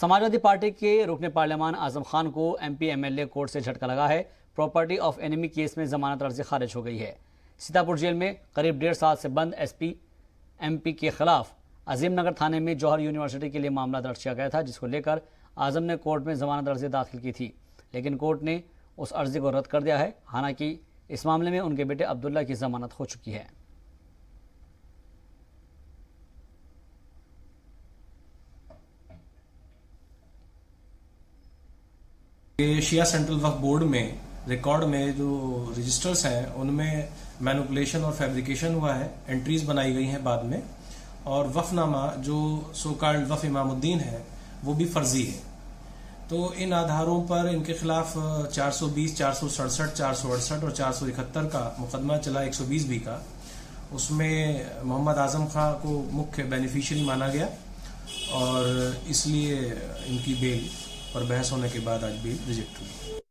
Samajwadi party के रुकने पार्लियामान आजम खान को एमपी एमएलए कोर्ट से झटका लगा है। प्रॉपर्टी ऑफ एनिमी केस में जमानत अर्जी खारिज हो गई है। सीतापुर जेल में करीब 1.5 साल से बंद एसपी एमपी के खिलाफ अजीम नगर थाने में जौहर यूनिवर्सिटी के लिए मामला दर्ज किया गया था, जिसको लेकर आजम ने कोर्ट में जमानत अर्जी दाखिल की थी, लेकिन कोर्ट ने उस अर्जी को रद्द कर दिया है। हालांकि इस मामले में उनके बेटे अब्दुल्ला की जमानत हो चुकी है। शिया सेंट्रल वक्फ बोर्ड में रिकॉर्ड में जो रजिस्टर्स हैं उनमें मैनिपुलेशन और फैब्रिकेशन हुआ है, एंट्रीज बनाई गई हैं बाद में, और वफनामा जो सो कॉल्ड वफ इमामुद्दीन है वो भी फर्जी है। तो इन आधारों पर इनके खिलाफ 420, 467, 468 और 471 का मुकदमा चला, 120 भी का। उसमें मोहम्मद आजम खां को मुख्य बेनिफिशियरी माना गया और इसलिए इनकी बेल पर बहस होने के बाद आज बेल रिजेक्ट हुई।